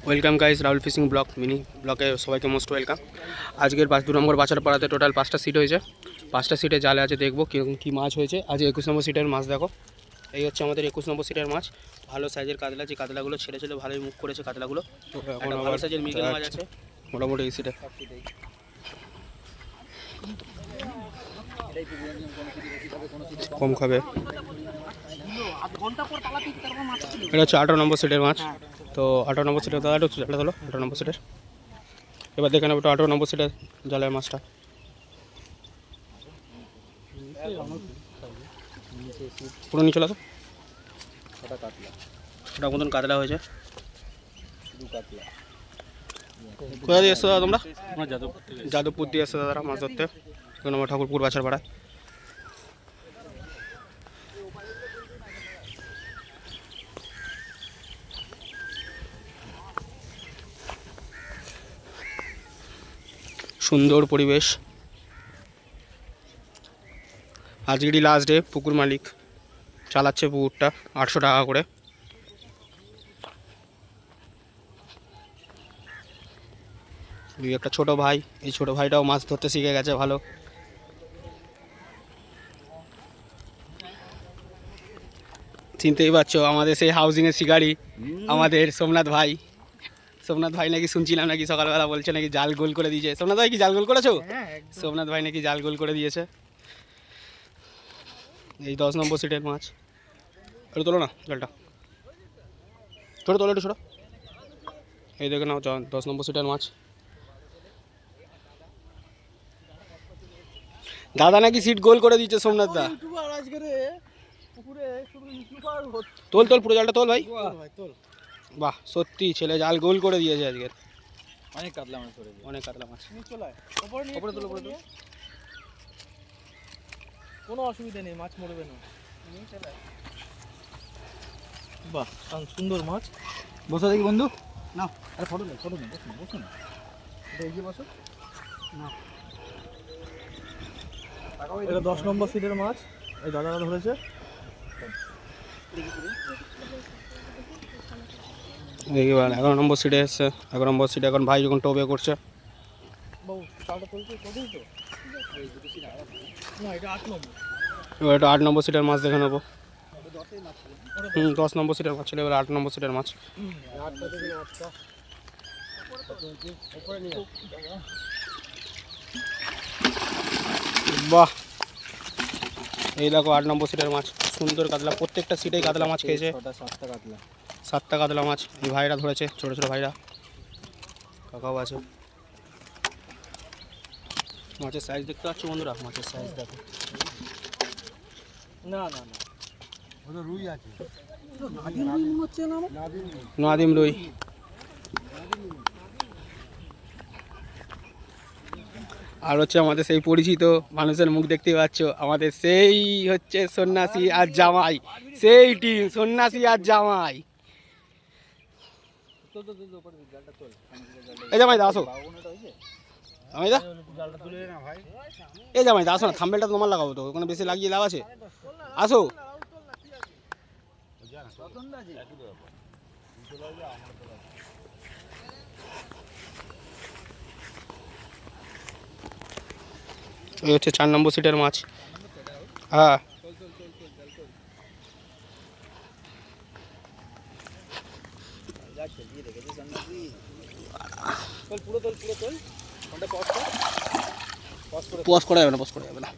Welcome guys, Rahul fishing blog mini ব্লগে সবাইকে most welcome. আজকের 2 নম্বর বাছার পাড়াতে টোটাল 5টা সিট হয়েছে। 5টা সিটে জালে আছে, দেখবো কীরকম কী মাছ হয়েছে। আজ 21 নম্বর সিটের মাছ দেখো, এই হচ্ছে আমাদের 21 নম্বর সিটের মাছ। ভালো সাইজের কাতলা, যে কাতলাগুলো ছেড়ে ছেড়ে ভালোই মুখ করেছে কাতলাগুলো। এখন ভালো সাইজের মৃগেল মাছ আছে মোটামুটি এই সিটে। কম খাবে। এটা হচ্ছে 18 নম্বর সিটের মাছ। তো 18 নম্বর সিটের দাদা একটু জালটা তোলো 18 নম্বর সিটের। এবার দেখে নেবো 18 নম্বর সিটের জালের মাছটা। পুরো নিয়ে চলে আসো। ওটা মতন কাতলা হয়েছে। কোথা দিয়ে এসছো দাদা তোমরা? যাদবপুর দিয়ে এসছো দাদারা মাছ ধরতে, আমার ঠাকুরপুর বাছার পাড়ায়। সুন্দর পরিবেশ। আজকেরই লাস্ট ডে। পুকুর মালিক চালাচ্ছে পুকুরটা 800 টাকা করে। একটা ছোট ভাই, এই ছোট ভাইটাও মাছ ধরতে শিখে গেছে ভালো। চিনতেই পারছো, আমাদের সেই হাউজিংয়ের শিকারি আমাদের সোমনাথ ভাই। সোমনাথ ভাই নাকি শুনছিলাম নাকি সকালবেলা বলছে নাকি জাল গোল করে দিয়েছে। সোমনাথ ভাই কি জাল গোল করেছো? সোমনাথ ভাই নাকি জাল গোল করে দিয়েছে। এই 10 নম্বর সিটের মাছ। একটু তোলো না জালটা, ছোটো তোলো একটু ছোটো। এই দেখে নাও 10 নম্বর সিটের মাছ। দাদা নাকি সিট গোল করে দিচ্ছে সোমনাথ দা। তোল তোল পুরো জালটা তোল ভাই। বাহ, সত্যি ছেলে জাল গোল করে দিয়েছে আজকের। অনেক কাতলা মাছ, অনেক কাতলা মাছ। কোনো অসুবিধা নেই, মাছ মরবে না। বাহ, সুন্দর মাছ। বসো দেখি বন্ধু, না আরে ফটো নেই, ফটো নেই, বসুন বসুন, এটা এগিয়ে বসো না। এটা 10 নম্বর সিটের মাছ, এই দাদারা ধরেছে। দেখি 11 নম্বর সিটে এসছে। 11 নম্বর সিটে এখন ভাই যখন টোবে করছে। এবার এটা 8 নম্বর সিটের মাছ দেখে নেবো। 10 নম্বর সিটের মাছ ছিল, এবার 8 নম্বর সিটের মাছ। বাহ, এই দেখো 8 নম্বর সিটের মাছ। সুন্দর কাতলা, প্রত্যেকটা সিটেই কাতলা মাছ খেয়েছে। 7টা কাতলা মাছ এই ভাইরা ধরেছে, ছোটো ছোটো ভাইরা, কাকাও আছে। মাছের সাইজ দেখতে পাচ্ছ বন্ধুরা, মাছের সাইজ দেখো। না না না, ওটা রুই আছে, নাদিম রুই। আর হচ্ছে আমাদের সেই পরিচিত মানুষের মুখ দেখতে পাচ্ছ, আমাদের সেই হচ্ছে সন্ন্যাসী আর জামাই, সেই টিম সন্ন্যাসী আর জামাই। এই জামাই দা আসো, জামাই দা, এই জামাই দা আসো না, থাম্বেলটা তোমার লাগাবো তো, ওখানে বেশি লাগিয়ে লাভ আছে, আসো। এই হচ্ছে 4 নম্বর সিটের মাছ। হ্যাঁ, পজ করা যাবে না, পজ করা যাবে না।